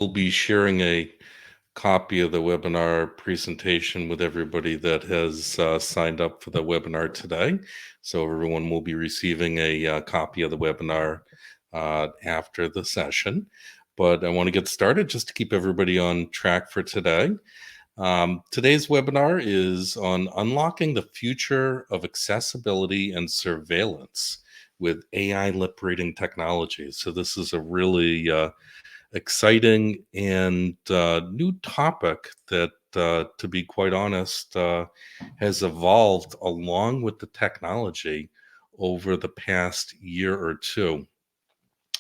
We'll be sharing a copy of the webinar presentation with everybody that has signed up for the webinar today. So everyone will be receiving a copy of the webinar after the session. But I want to get started just to keep everybody on track for today. Today's webinar is on unlocking the future of accessibility and surveillance with AI lip reading technology. So this is a really exciting and new topic that, to be quite honest, has evolved along with the technology over the past year or two.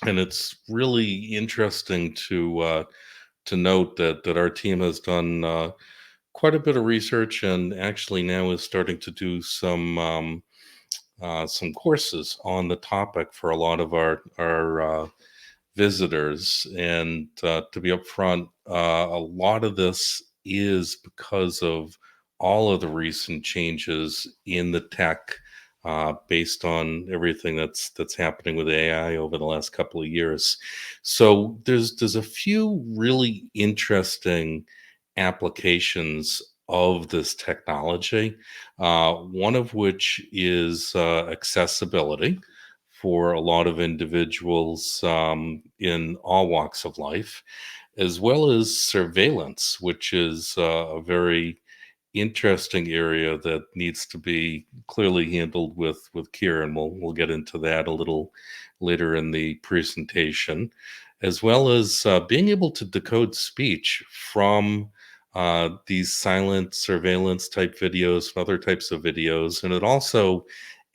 And it's really interesting to note that our team has done quite a bit of research and actually now is starting to do some courses on the topic for a lot of our visitors. And to be upfront, a lot of this is because of all of the recent changes in the tech, based on everything that's happening with AI over the last couple of years. So there's a few really interesting applications of this technology. One of which is accessibility for a lot of individuals in all walks of life, as well as surveillance, which is a very interesting area that needs to be clearly handled with care, and we'll get into that a little later in the presentation, as well as being able to decode speech from these silent surveillance type videos and other types of videos. And it also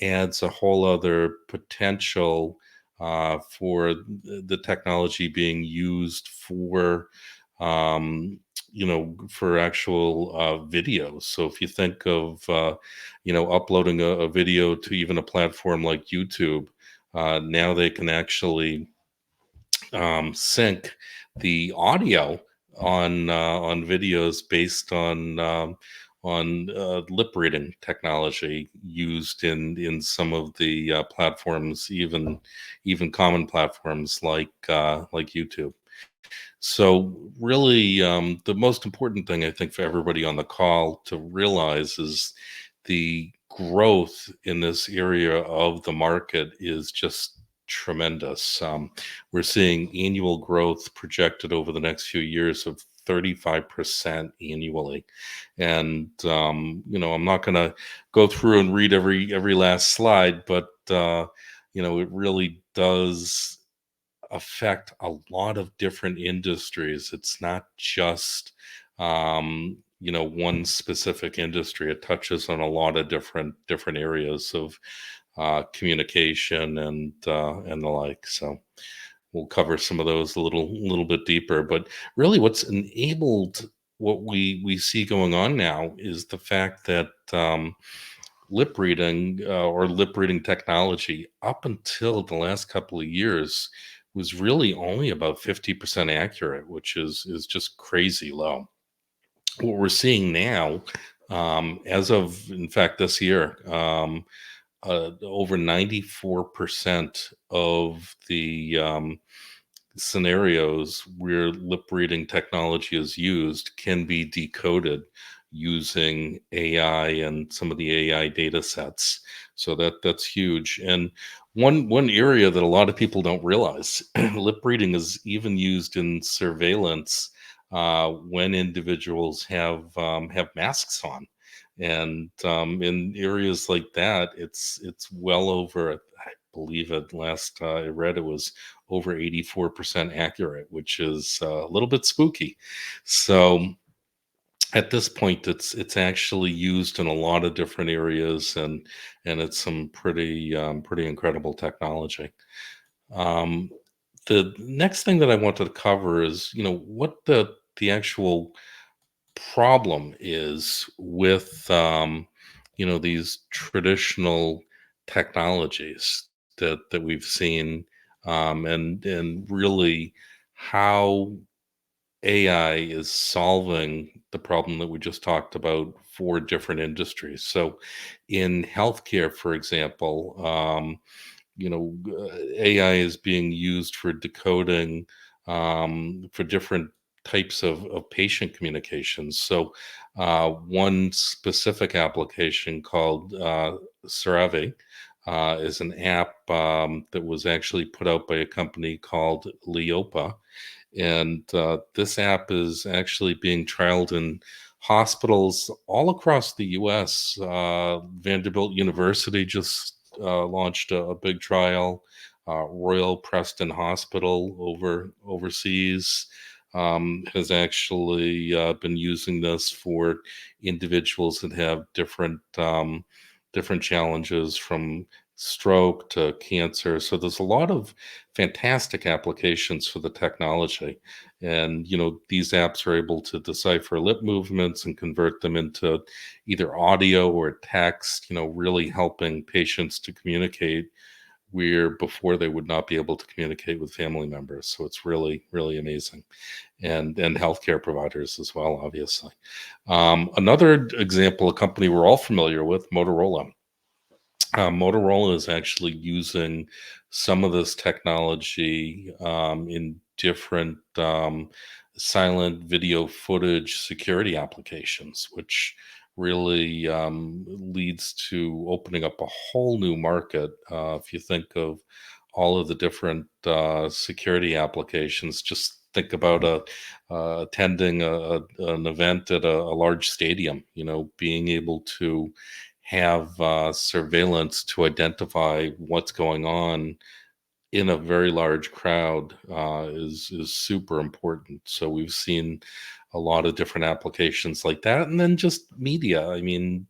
adds a whole other potential for the technology being used for for actual videos. So if you think of uploading a video to even a platform like YouTube, now they can actually sync the audio on videos based on lip reading technology used in some of the platforms, even common platforms like YouTube. So really, the most important thing I think for everybody on the call to realize is the growth in this area of the market is just tremendous. We're seeing annual growth projected over the next few years of 35% annually. And I'm not going to go through and read every last slide, but it really does affect a lot of different industries. It's not just one specific industry. It touches on a lot of different areas of communication and the like. So we'll cover some of those a little bit deeper. But really, what's enabled what we see going on now is the fact that lip reading or lip reading technology up until the last couple of years was really only about 50% accurate, which is just crazy low. What we're seeing now, as of in fact this year, over 94% of the scenarios where lip reading technology is used can be decoded using AI and some of the AI data sets. So that's huge. And one area that a lot of people don't realize, lip reading is even used in surveillance when individuals have masks on. And in areas like that, it's well over, I believe at last I read, it was over 84% accurate, which is a little bit spooky. So at this point, it's actually used in a lot of different areas, and it's some pretty incredible technology. Um, the next thing that I wanted to cover is what the actual problem is with these traditional technologies that we've seen, and really how AI is solving the problem that we just talked about for different industries. So in healthcare, for example, AI is being used for decoding for different types of patient communications. So, one specific application called SRAVI is an app that was actually put out by a company called Leopa, and this app is actually being trialed in hospitals all across the US. Vanderbilt University just launched a big trial. Royal Preston Hospital overseas has actually been using this for individuals that have different challenges, from stroke to cancer. So there's a lot of fantastic applications for the technology. And, these apps are able to decipher lip movements and convert them into either audio or text, really helping patients to communicate where before they would not be able to communicate with family members. So it's really, really amazing. And healthcare providers as well, obviously. Another example, a company we're all familiar with, Motorola. Motorola is actually using some of this technology in different silent video footage security applications, which really leads to opening up a whole new market. If you think of all of the different security applications, just think about attending an event at a large stadium, being able to have surveillance to identify what's going on in a very large crowd is super important. So we've seen a lot of different applications like that, and then just media. I mean,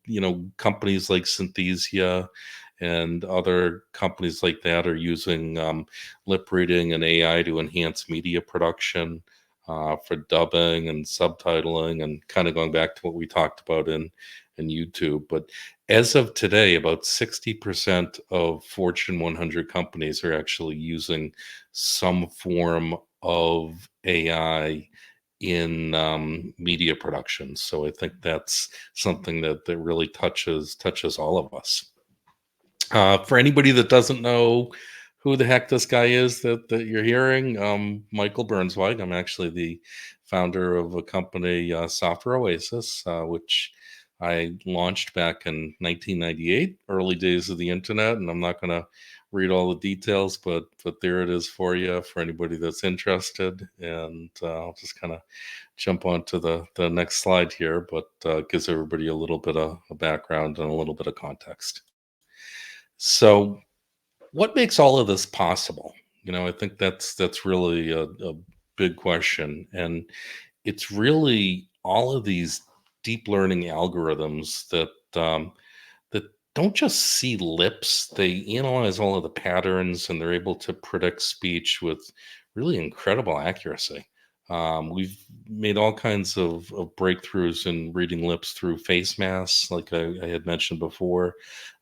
companies like Synthesia and other companies like that are using lip reading and AI to enhance media production for dubbing and subtitling, and kind of going back to what we talked about in YouTube. But as of today, about 60% of Fortune 100 companies are actually using some form of AI in media production. So I think that's something that really touches all of us. For anybody that doesn't know who the heck this guy is that you're hearing, Michael Burnswijk. I'm actually the founder of a company, Software Oasis, which I launched back in 1998, early days of the internet. And I'm not going to read all the details, but there it is for you, for anybody that's interested. And I'll just kind of jump on to the next slide here, but gives everybody a little bit of a background and a little bit of context. So, what makes all of this possible? I think that's really a big question, and it's really all of these deep learning algorithms that don't just see lips; they analyze all of the patterns, and they're able to predict speech with really incredible accuracy. We've made all kinds of breakthroughs in reading lips through face masks, like I had mentioned before,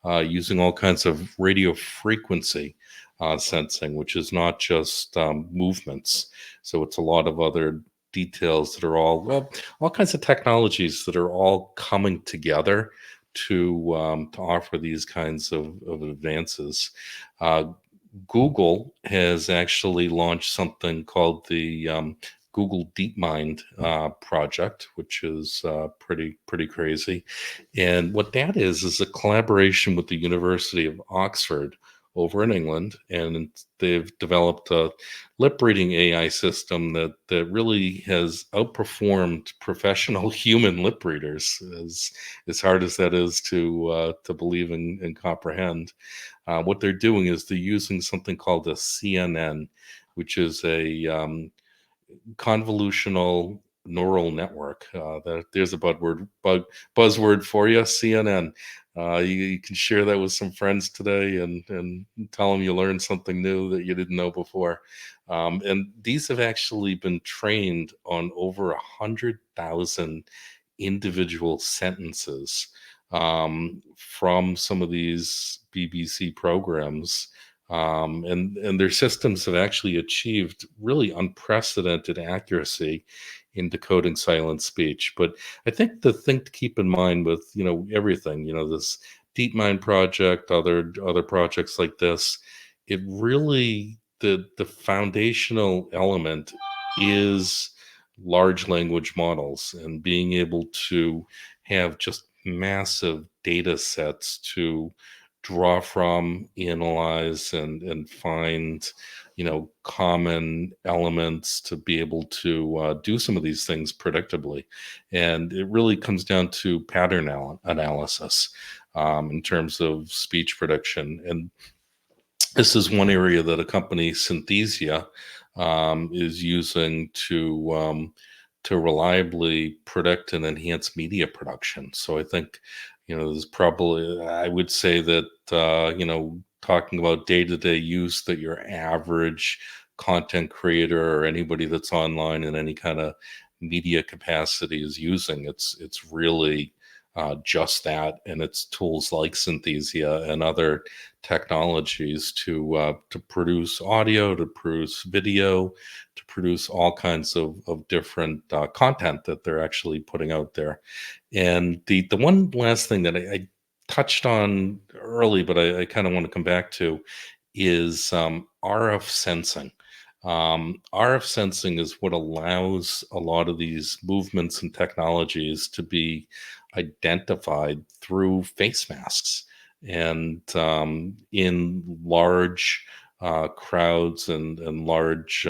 using all kinds of radio frequency sensing, which is not just movements. So it's a lot of other details that are all kinds of technologies that are all coming together to offer these kinds of advances. Uh, Google has actually launched something called the Google DeepMind project, which is pretty crazy. And what that is a collaboration with the University of Oxford over in England, and they've developed a lip reading AI system that really has outperformed professional human lip readers, as hard as that is to believe and comprehend. What they're doing is they're using something called a CNN, which is a convolutional neural network. There's a buzzword for you, CNN. You can share that with some friends today and tell them you learned something new that you didn't know before. And these have actually been trained on over 100,000 individual sentences from some of these BBC programs, and their systems have actually achieved really unprecedented accuracy in decoding silent speech. But I think the thing to keep in mind with everything, this DeepMind project, other projects like this, it really the foundational element is large language models and being able to have just massive data sets to draw from, analyze, and find, common elements to be able to do some of these things predictably. And it really comes down to pattern analysis in terms of speech prediction. And this is one area that a company, Synthesia, is using to reliably predict and enhance media production. So I think, there's probably, I would say that, talking about day to day use, that your average content creator or anybody that's online in any kind of media capacity is using, it's really just that, and it's tools like Synthesia and other technologies to produce audio, to produce video, to produce all kinds of different content that they're actually putting out there. And the one last thing that I touched on early, but I kind of want to come back to, is RF sensing. RF sensing is what allows a lot of these movements and technologies to be identified through face masks, and in large crowds and large,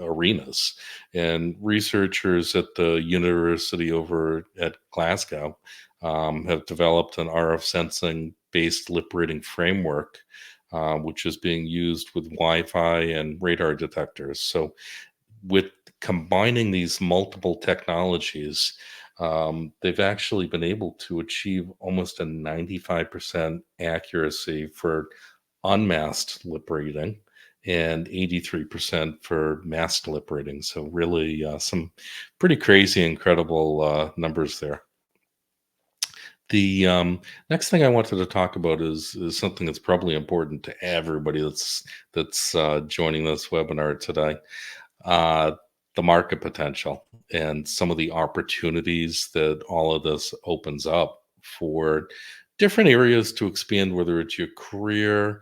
arenas. And researchers at the university over at Glasgow have developed an RF sensing based lip reading framework, which is being used with Wi-Fi and radar detectors. So with combining these multiple technologies, they've actually been able to achieve almost a 95% accuracy for unmasked lip reading and 83% for masked lip reading. So really, some pretty crazy, incredible numbers there. The next thing I wanted to talk about is something that's probably important to everybody that's joining this webinar today. uh, the market potential and some of the opportunities that all of this opens up for different areas to expand, whether it's your career,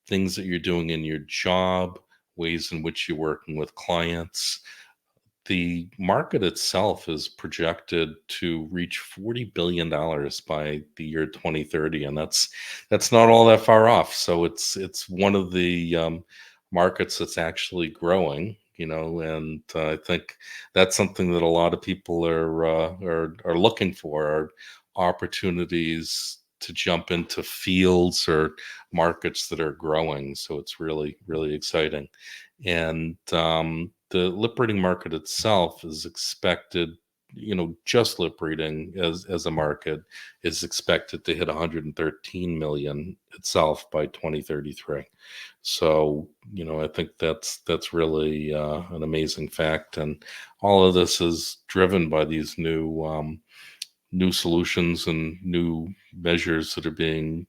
things that you're doing in your job, ways in which you're working with clients. The market itself is projected to reach $40 billion by the year 2030, and that's not all that far off. So it's one of the markets that's actually growing, and I think that's something that a lot of people are looking for, are opportunities to jump into fields or markets that are growing. So it's really, really exciting. And the lip reading market itself is expected, just lip reading as a market is expected to hit 113 million itself by 2033. So, I think that's really an amazing fact, and all of this is driven by these new solutions and new measures that are being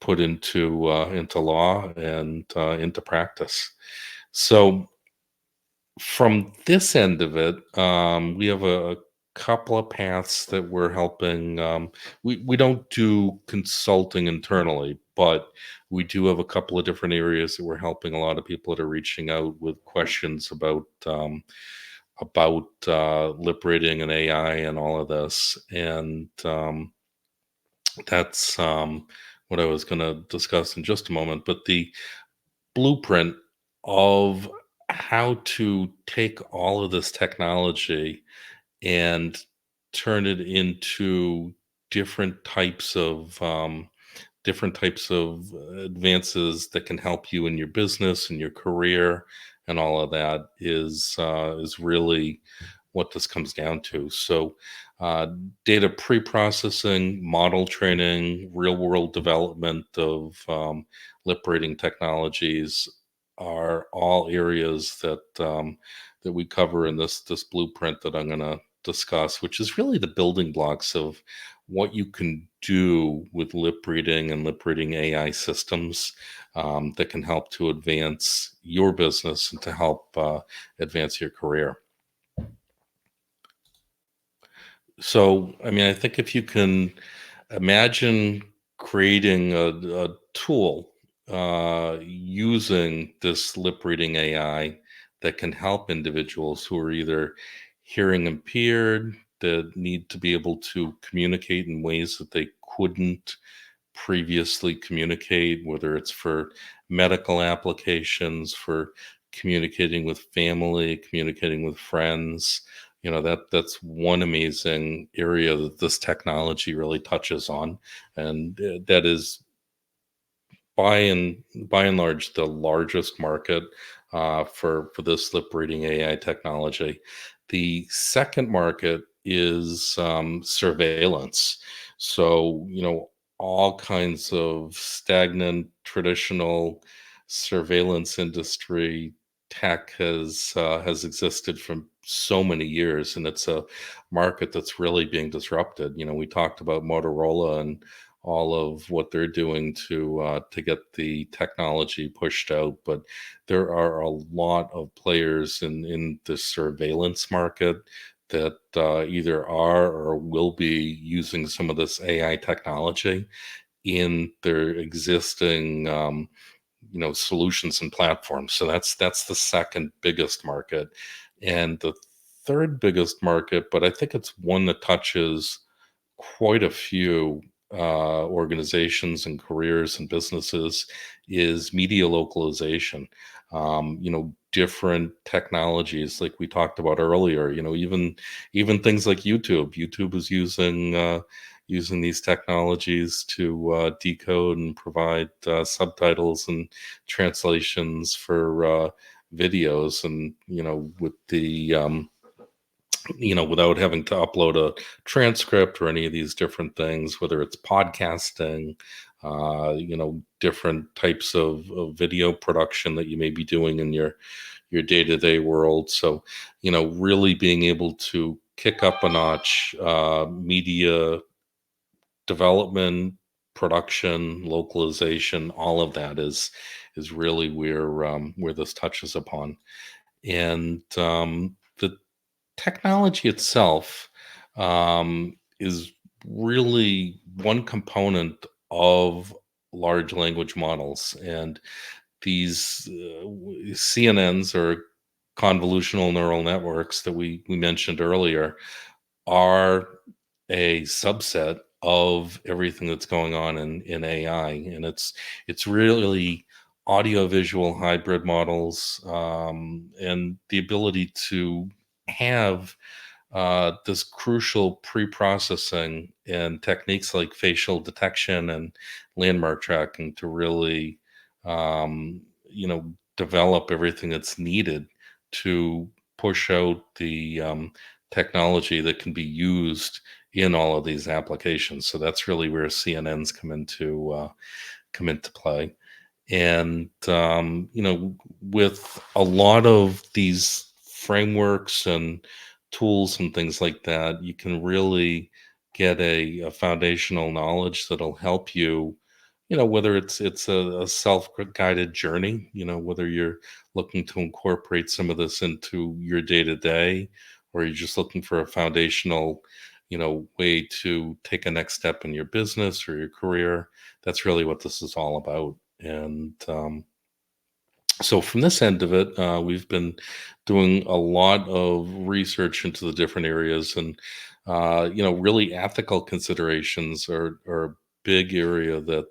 put into law and into practice. So from this end of it, we have a couple of paths that we're helping. We don't do consulting internally, but we do have a couple of different areas that we're helping a lot of people that are reaching out with questions about lip reading and AI and all of this. And that's what I was going to discuss in just a moment. But the blueprint of how to take all of this technology and turn it into different types of advances that can help you in your business and your career, and all of that is really what this comes down to. So, uh, data pre-processing, model training, real-world development of lip reading technologies are all areas that we cover in this blueprint that I'm going to discuss, which is really the building blocks of what you can do with lip reading and lip reading AI systems that can help to advance your business and to help advance your career. So, I mean, I think if you can imagine creating a tool using this lip reading AI that can help individuals who are either hearing impaired, that need to be able to communicate in ways that they couldn't previously communicate, whether it's for medical applications, for communicating with family, communicating with friends. That's one amazing area that this technology really touches on, and that is by and large the largest market for this lip reading AI technology. The second market is surveillance. So all kinds of stagnant traditional surveillance industry tech has existed for so many years, and it's a market that's really being disrupted. We talked about Motorola and all of what they're doing to get the technology pushed out. But there are a lot of players in the surveillance market that either are or will be using some of this AI technology in their existing solutions and platforms. So that's the second biggest market, and the third biggest market, but I think it's one that touches quite a few organizations and careers and businesses, is media localization. Different technologies like we talked about earlier. Even things like YouTube. YouTube is using these technologies to decode and provide subtitles and translations for videos, and with the without having to upload a transcript or any of these different things, whether it's podcasting, different types of video production that you may be doing in your day-to-day world. So, really being able to kick up a notch, media development, production, localization, all of that is really where this touches upon. And the technology itself is really one component of large language models, and these CNNs, or convolutional neural networks, that we mentioned earlier, are a subset of everything that's going on in AI, and it's really audio-visual hybrid models, and the ability to have this crucial pre-processing and techniques like facial detection and landmark tracking to really, develop everything that's needed to push out the technology that can be used in all of these applications. So that's really where CNNs come into play. And with a lot of these frameworks and tools and things like that, you can really get a foundational knowledge that'll help you, whether it's a self-guided journey, whether you're looking to incorporate some of this into your day-to-day, or you're just looking for a foundational way to take a next step in your business or your career. That's really what this is all about. And so from this end of it, we've been doing a lot of research into the different areas, and really ethical considerations are a big area that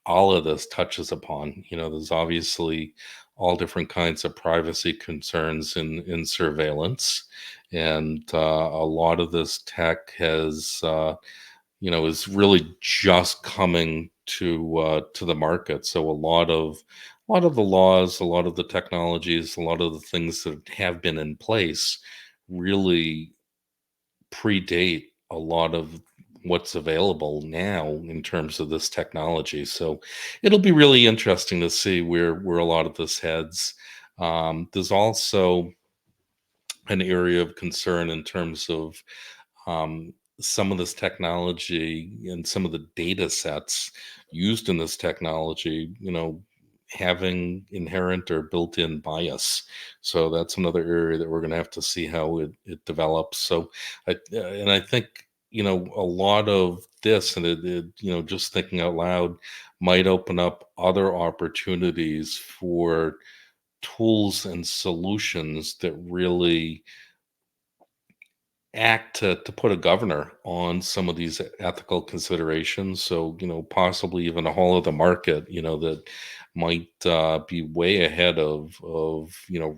all of this touches upon. There's obviously all different kinds of privacy concerns in surveillance, and a lot of this tech is really just coming to the market. So a lot of the laws, a lot of the technologies, a lot of the things that have been in place really predate a lot of what's available now in terms of this technology. So it'll be really interesting to see where a lot of this heads. There's also an area of concern in terms of um, some of this technology and some of the data sets used in this technology, having inherent or built-in bias. So that's another area that we're going to have to see how it develops. So, and I think a lot of this, and just thinking out loud, might open up other opportunities for tools and solutions that really act to put a governor on some of these ethical considerations. So, possibly even a whole other market, that might be way ahead of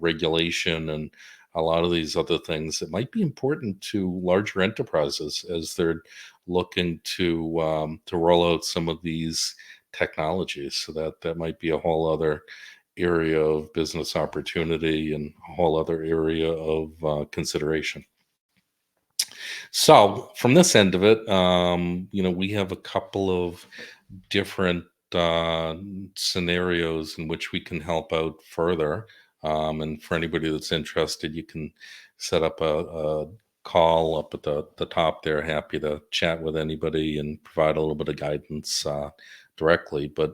regulation and a lot of these other things that might be important to larger enterprises as they're looking to roll out some of these technologies. So that might be a whole other area of business opportunity and a whole other area of consideration. So from this end of it, we have a couple of different uh, scenarios in which we can help out further. And for anybody that's interested, you can set up a call up at the top there. Happy to chat with anybody and provide a little bit of guidance directly. But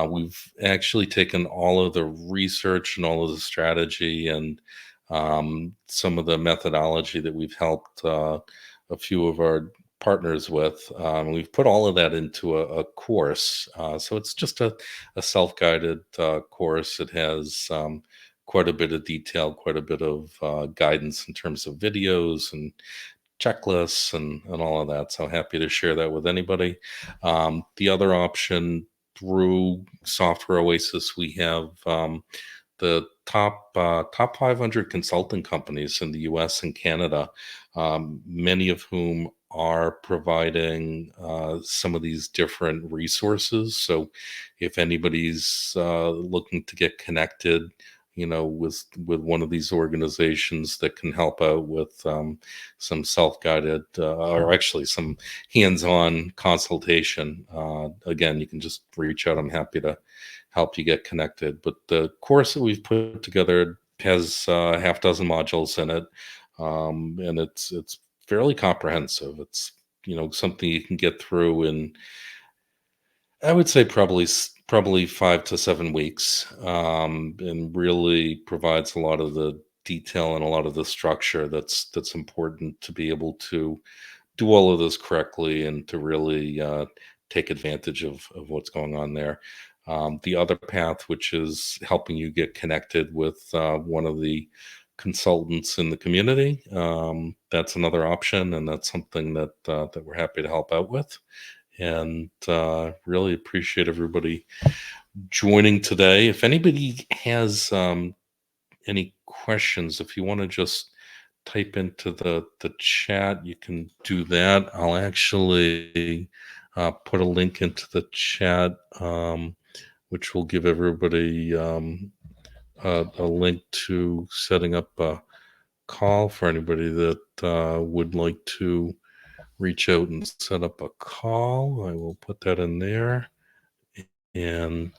we've actually taken all of the research and all of the strategy and some of the methodology that we've helped a few of our partners with. We've put all of that into a course. So it's just a self guided course. It has quite a bit of detail, quite a bit of guidance in terms of videos and checklists and all of that. So happy to share that with anybody. The other option through Software Oasis, we have the top 500 consulting companies in the U.S. and Canada, many of whom are providing some of these different resources. So, if anybody's looking to get connected, with one of these organizations that can help out with some self-guided or actually some hands-on consultation, again, you can just reach out. I'm happy to help you get connected. But the course that we've put together has a half dozen modules in it, and it's fairly comprehensive. It's something you can get through in, I would say, probably 5 to 7 weeks, and really provides a lot of the detail and a lot of the structure that's important to be able to do all of this correctly and to really take advantage of what's going on there. The other path, which is helping you get connected with one of the consultants in the community, that's another option, and that's something that we're happy to help out with. And really appreciate everybody joining today. If anybody has any questions, if you want to just type into the chat, you can do that. I'll actually put a link into the chat, which will give everybody a link to setting up a call for anybody that would like to reach out and set up a call. I will put that in there. And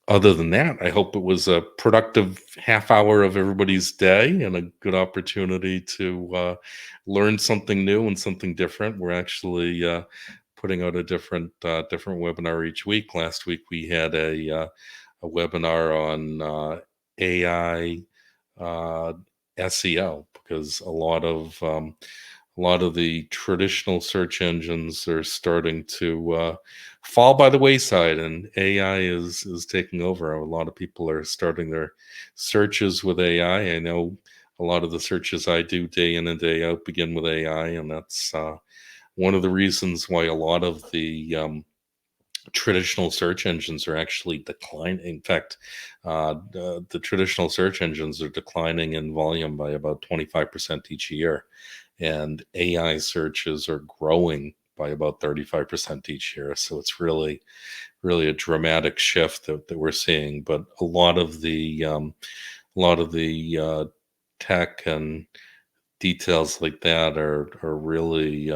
other than that, I hope it was a productive half hour of everybody's day and a good opportunity to learn something new and something different. We're actually putting out a different webinar each week. Last week we had a webinar on AI SEO, because a lot of the traditional search engines are starting to fall by the wayside, and AI is taking over. A lot of people are starting their searches with AI. I know a lot of the searches I do day in and day out begin with AI, and that's one of the reasons why a lot of the traditional search engines are actually declining. In fact, the traditional search engines are declining in volume by about 25% each year, and AI searches are growing by about 35% each year. So it's really, really a dramatic shift that we're seeing. But a lot of the tech and details like that are really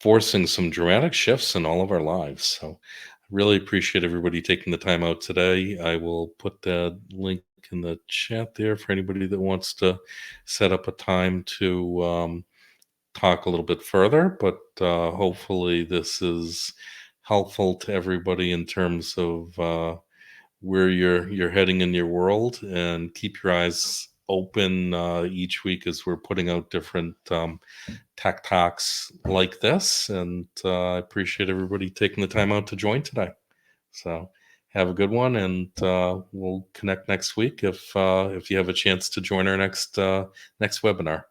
forcing some dramatic shifts in all of our lives. So I really appreciate everybody taking the time out today. I will put that link in the chat there for anybody that wants to set up a time to talk a little bit further. But hopefully this is helpful to everybody in terms of where you're heading in your world, and keep your eyes open each week as we're putting out different tech talks like this. And I appreciate everybody taking the time out to join today. So Have a good one, and we'll connect next week if you have a chance to join our next webinar.